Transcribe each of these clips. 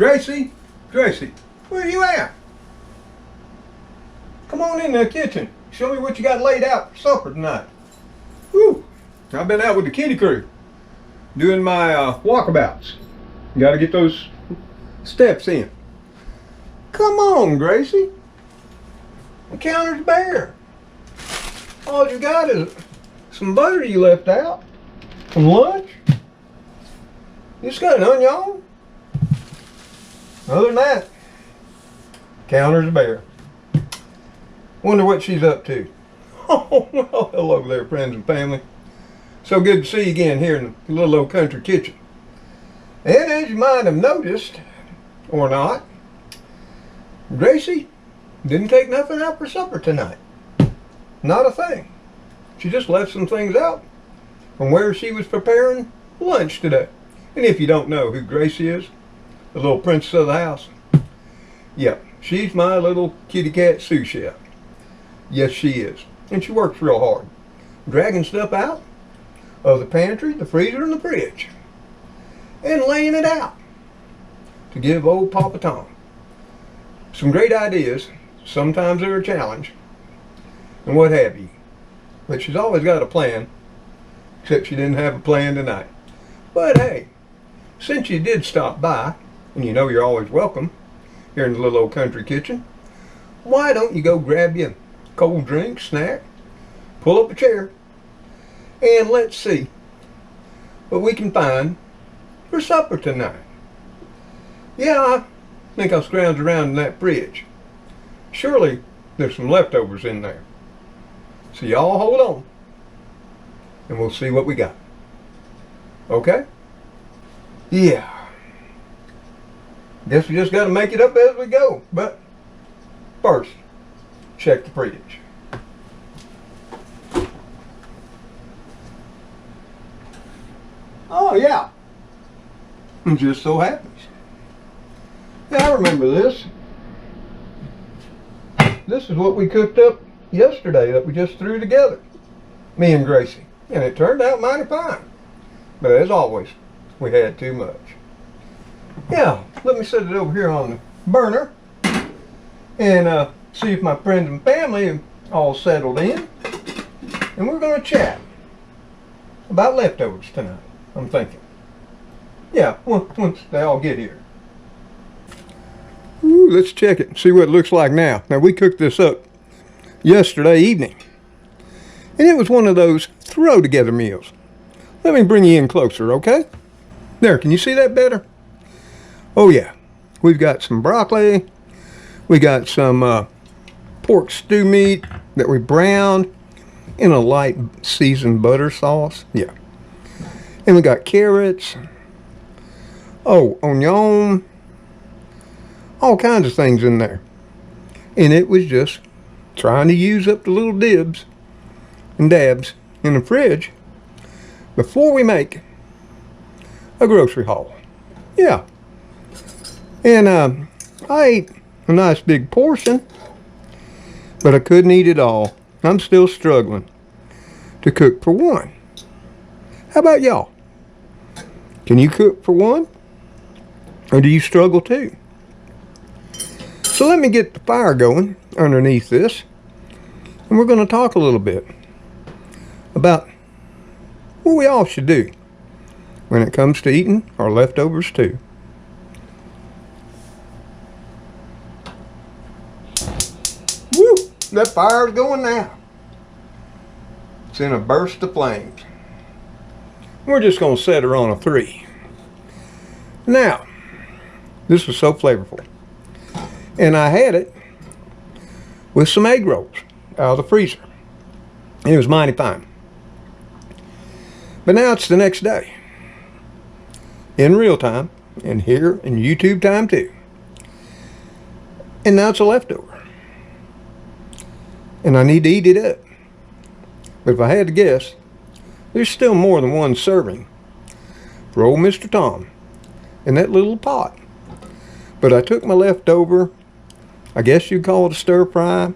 Gracie, Gracie, where you at? Come on in the kitchen. Show me what you got laid out for supper tonight. Whew, I've been out with the kitty crew doing my walkabouts. Got to get those steps in. Come on, Gracie. The counter's bare. All you got is some butter you left out from lunch. You just got an onion. Other than that, counter's bare. Wonder what she's up to. Oh, well, hello there, friends and family. So good to see you again here in the little old country kitchen. And as you might have noticed, or not, Gracie didn't take nothing out for supper tonight. Not a thing. She just left some things out from where she was preparing lunch today. And if you don't know who Gracie is, the little princess of the house, yeah, she's my little kitty cat sous chef. Yes, she is. And she works real hard, dragging stuff out of the pantry, the freezer, and the fridge, and laying it out to give old Papa Tom some great ideas. Sometimes they're a challenge, and what have you. But she's always got a plan, except she didn't have a plan tonight. But hey, since you did stop by, and you know you're always welcome here in the little old country kitchen, why don't you go grab you a cold drink, snack, pull up a chair, and let's see what we can find for supper tonight. Yeah, I think I'll scrounge around in that fridge. Surely there's some leftovers in there. So y'all hold on, and we'll see what we got. Okay? Yeah. Guess we just got to make it up as we go. But first, check the fridge. Oh yeah. It just so happens. Yeah, I remember this. This is what we cooked up yesterday that we just threw together, me and Gracie, and it turned out mighty fine. But as always, we had too much. Yeah, let me set it over here on the burner and see if my friends and family have all settled in, and we're going to chat about leftovers tonight, I'm thinking. Yeah, once they all get here. Ooh, let's check it and see what it looks like now. Now, we cooked this up yesterday evening, and it was one of those throw together meals. Let me bring you in closer, okay? There, can you see that better? Oh yeah, we've got some broccoli, we got some pork stew meat that we browned in a light seasoned butter sauce, yeah. And we got carrots, oh, onion, all kinds of things in there. And it was just trying to use up the little dibs and dabs in the fridge before we make a grocery haul. Yeah. And I ate a nice big portion, but I couldn't eat it all. I'm still struggling to cook for one. How about y'all? Can you cook for one? Or do you struggle too? So let me get the fire going underneath this, and we're going to talk a little bit about what we all should do when it comes to eating our leftovers too. Woo! That fire's going now. It's in a burst of flames. We're just going to set her on a 3. Now, this was so flavorful. And I had it with some egg rolls out of the freezer. It was mighty fine. But now it's the next day. In real time. And here in YouTube time too. And now it's a leftover. And I need to eat it up. But if I had to guess, there's still more than one serving for old Mr. Tom in that little pot. But I took my leftover, I guess you'd call it a stir fry,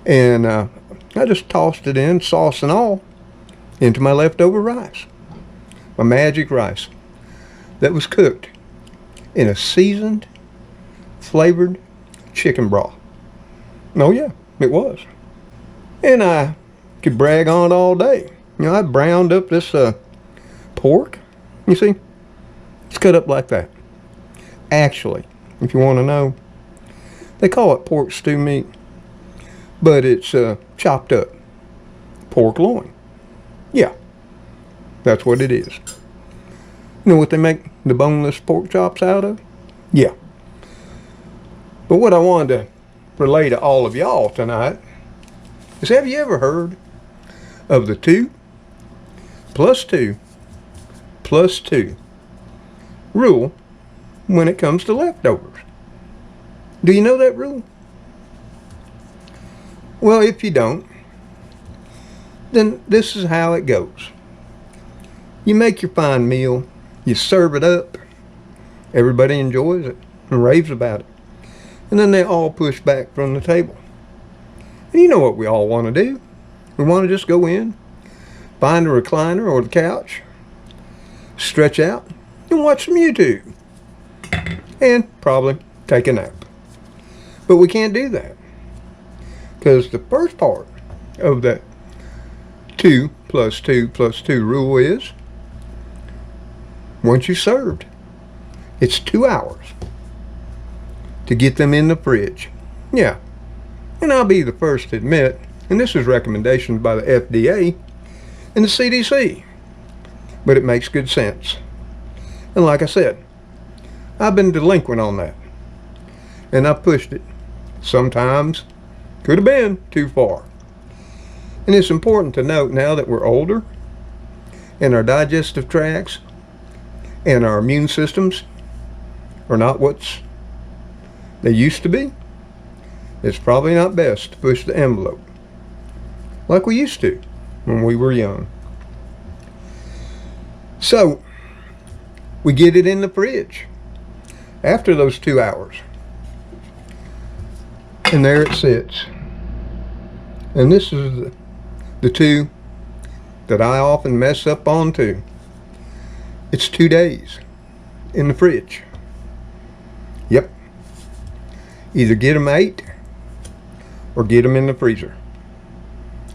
and I just tossed it in, sauce and all, into my leftover rice. My magic rice that was cooked in a seasoned, flavored chicken broth. Oh yeah, it was. And I could brag on it all day. You know, I browned up this pork. You see, it's cut up like that. Actually, if you want to know, they call it pork stew meat, but it's chopped up pork loin. Yeah, that's what it is. You know what they make the boneless pork chops out of? Yeah. But what I wanted to relay to all of y'all tonight is, have you ever heard of the 2 plus 2 plus 2 rule when it comes to leftovers? Do you know that rule? Well, if you don't, then this is how it goes. You make your fine meal, you serve it up, everybody enjoys it and raves about it, and then they all push back from the table. And you know what we all want to do? We want to just go in, find a recliner or the couch, stretch out, and watch some YouTube, and probably take a nap. But we can't do that, because the first part of that 2 plus 2 plus 2 rule is, once you served, it's 2 hours to get them in the fridge. Yeah, and I'll be the first to admit, and this is recommendations by the FDA and the CDC, but it makes good sense. And like I said, I've been delinquent on that, and I pushed it. Sometimes could have been too far. And it's important to note, now that we're older and our digestive tracts and our immune systems are not what they used to be, it's probably not best to push the envelope like we used to when we were young. So we get it in the fridge after those 2 hours, and there it sits. And this is the 2 that I often mess up on too. It's 2 days in the fridge. Yep. Either get them ate, or get them in the freezer,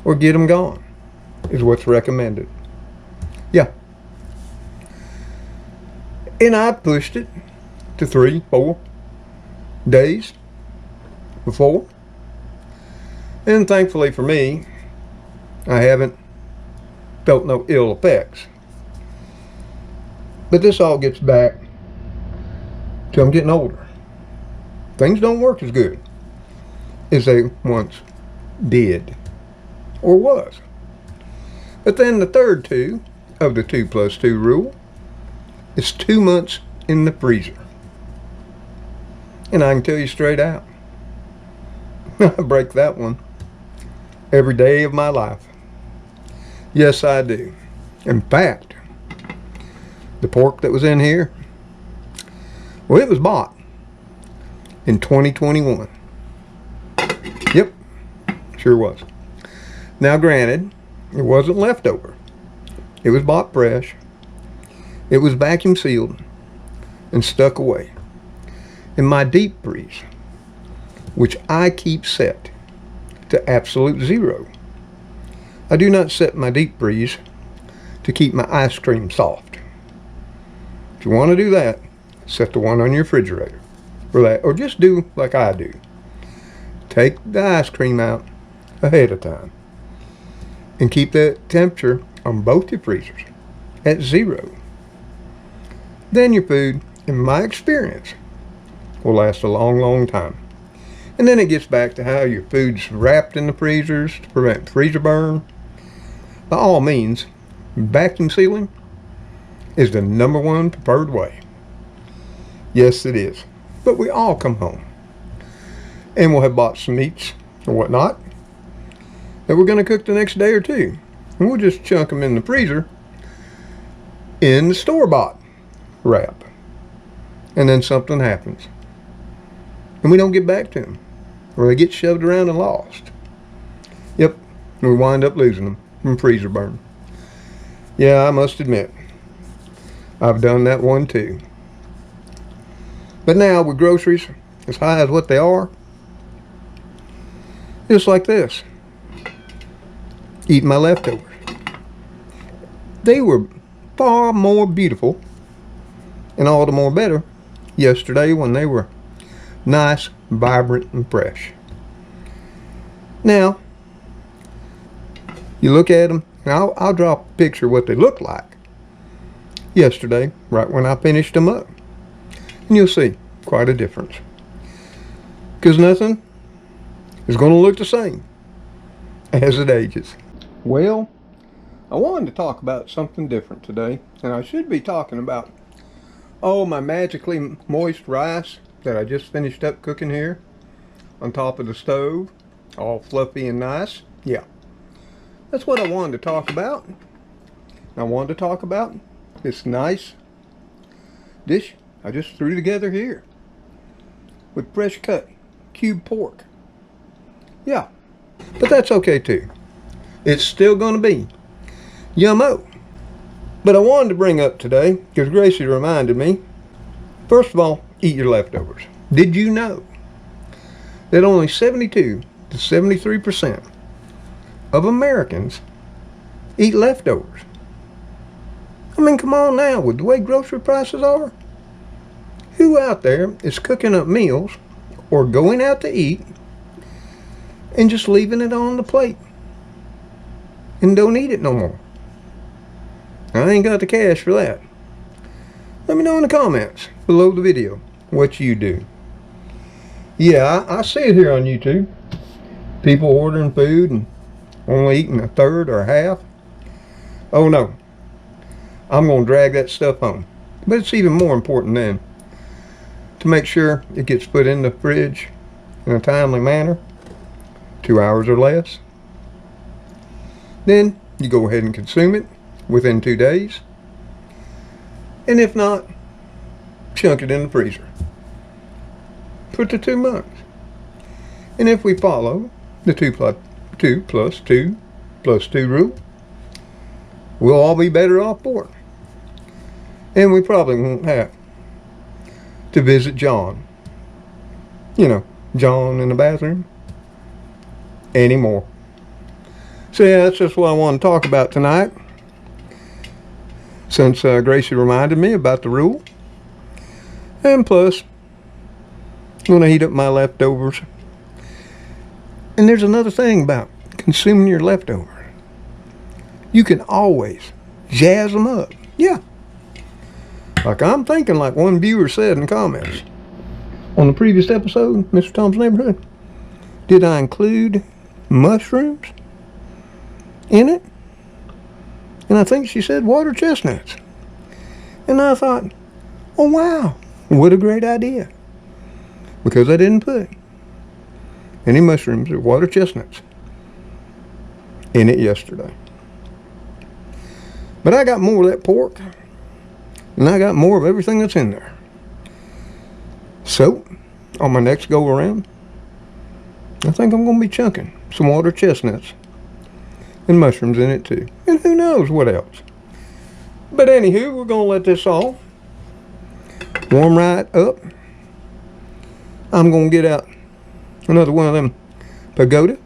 or get them gone, is what's recommended. Yeah. And I pushed it to 3-4 days before. And thankfully for me, I haven't felt no ill effects. But this all gets back to I'm getting older. Things don't work as good as they once did or was. But then the third 2 of the 2 plus 2 rule is 2 months in the freezer. And I can tell you straight out, I break that one every day of my life. Yes, I do. In fact, the pork that was in here, well, it was bought in 2021. Yep, sure was. Now granted, it wasn't leftover. It was bought fresh. It was vacuum sealed and stuck away in my deep freeze, which I keep set to absolute 0. I do not set my deep freeze to keep my ice cream soft. If you want to do that, set the one on your refrigerator for that, or just do like I do. Take the ice cream out ahead of time and keep the temperature on both your freezers at 0. Then your food, in my experience, will last a long, long time. And then it gets back to how your food's wrapped in the freezers to prevent freezer burn. By all means, vacuum sealing is the #1 preferred way. Yes, it is. But we all come home and we'll have bought some meats or whatnot that we're going to cook the next day or 2. And we'll just chunk them in the freezer in the store-bought wrap. And then something happens and we don't get back to them, or they get shoved around and lost. Yep, and we wind up losing them from freezer burn. Yeah, I must admit, I've done that one too. But now with groceries as high as what they are, just like this, eat my leftovers. They were far more beautiful and all the more better yesterday when they were nice, vibrant, and fresh. Now, you look at them, and I'll draw a picture of what they look like yesterday, right when I finished them up. And you'll see quite a difference. Because nothing is going to look the same as it ages. Well, I wanted to talk about something different today. And I should be talking about, my magically moist rice that I just finished up cooking here on top of the stove. All fluffy and nice. Yeah. That's what I wanted to talk about. I wanted to talk about this nice dish I just threw together here with fresh cut cube pork. Yeah, but that's okay too. It's still going to be yummo. But I wanted to bring up today, because Gracie reminded me, first of all, eat your leftovers. Did you know that only 72 to 73% of Americans eat leftovers? I mean, come on now, with the way grocery prices are, who out there is cooking up meals or going out to eat and just leaving it on the plate and don't eat it no more? I ain't got the cash for that. Let me know in the comments below the video what you do. Yeah, I see it here on YouTube. People ordering food and only eating a third or a half. Oh no, I'm going to drag that stuff home. But it's even more important then to make sure it gets put in the fridge in a timely manner, 2 hours or less. Then you go ahead and consume it within 2 days. And if not, chunk it in the freezer for 2 months. And if we follow the 2 plus 2 rule, we'll all be better off for it. And we probably won't have to visit John, John in the bathroom, anymore. So yeah, that's just what I want to talk about tonight, since Gracie reminded me about the rule. And plus, I'm going to heat up my leftovers. And there's another thing about consuming your leftovers. You can always jazz them up. Yeah. Like I'm thinking, like one viewer said in the comments on the previous episode, Mr. Tom's Neighborhood, did I include mushrooms in it? And I think she said water chestnuts. And I thought, oh wow, what a great idea. Because I didn't put any mushrooms or water chestnuts in it yesterday. But I got more of that pork, and I got more of everything that's in there. So, on my next go around, I think I'm going to be chunking some water chestnuts and mushrooms in it too. And who knows what else. But anywho, we're going to let this all warm right up. I'm going to get out another one of them Pagoda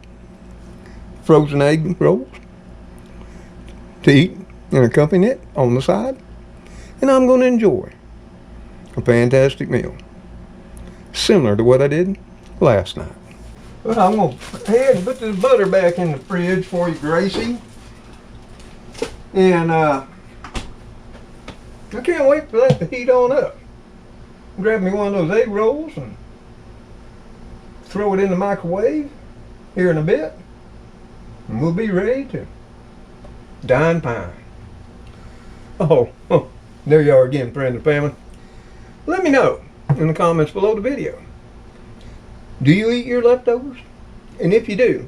frozen egg rolls to eat and accompany it on the side. And I'm going to enjoy a fantastic meal, similar to what I did last night. But I'm going to go ahead and put this butter back in the fridge for you, Gracie. And I can't wait for that to heat on up. Grab me one of those egg rolls and throw it in the microwave here in a bit. And we'll be ready to dine fine. Oh, there you are again, friends and family. Let me know in the comments below the video. Do you eat your leftovers? And if you do,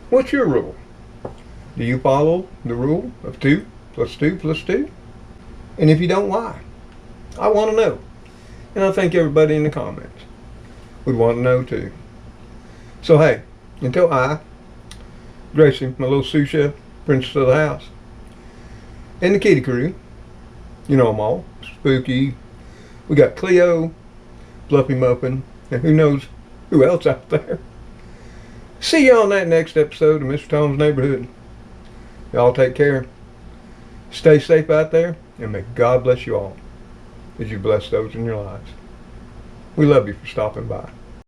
what's your rule? Do you follow the rule of 2 plus 2 plus 2? And if you don't, why? I want to know. And I think everybody in the comments would want to know too. So hey, until I, Gracie, my little sous chef, princess of the house, and the kitty crew, you know them all, Spooky, We got Cleo, Fluffy Muffin, and who knows who else out there. See you on that next episode of Mr. Tom's Neighborhood. Y'all take care. Stay safe out there, and may God bless you all as you bless those in your lives. We love you for stopping by.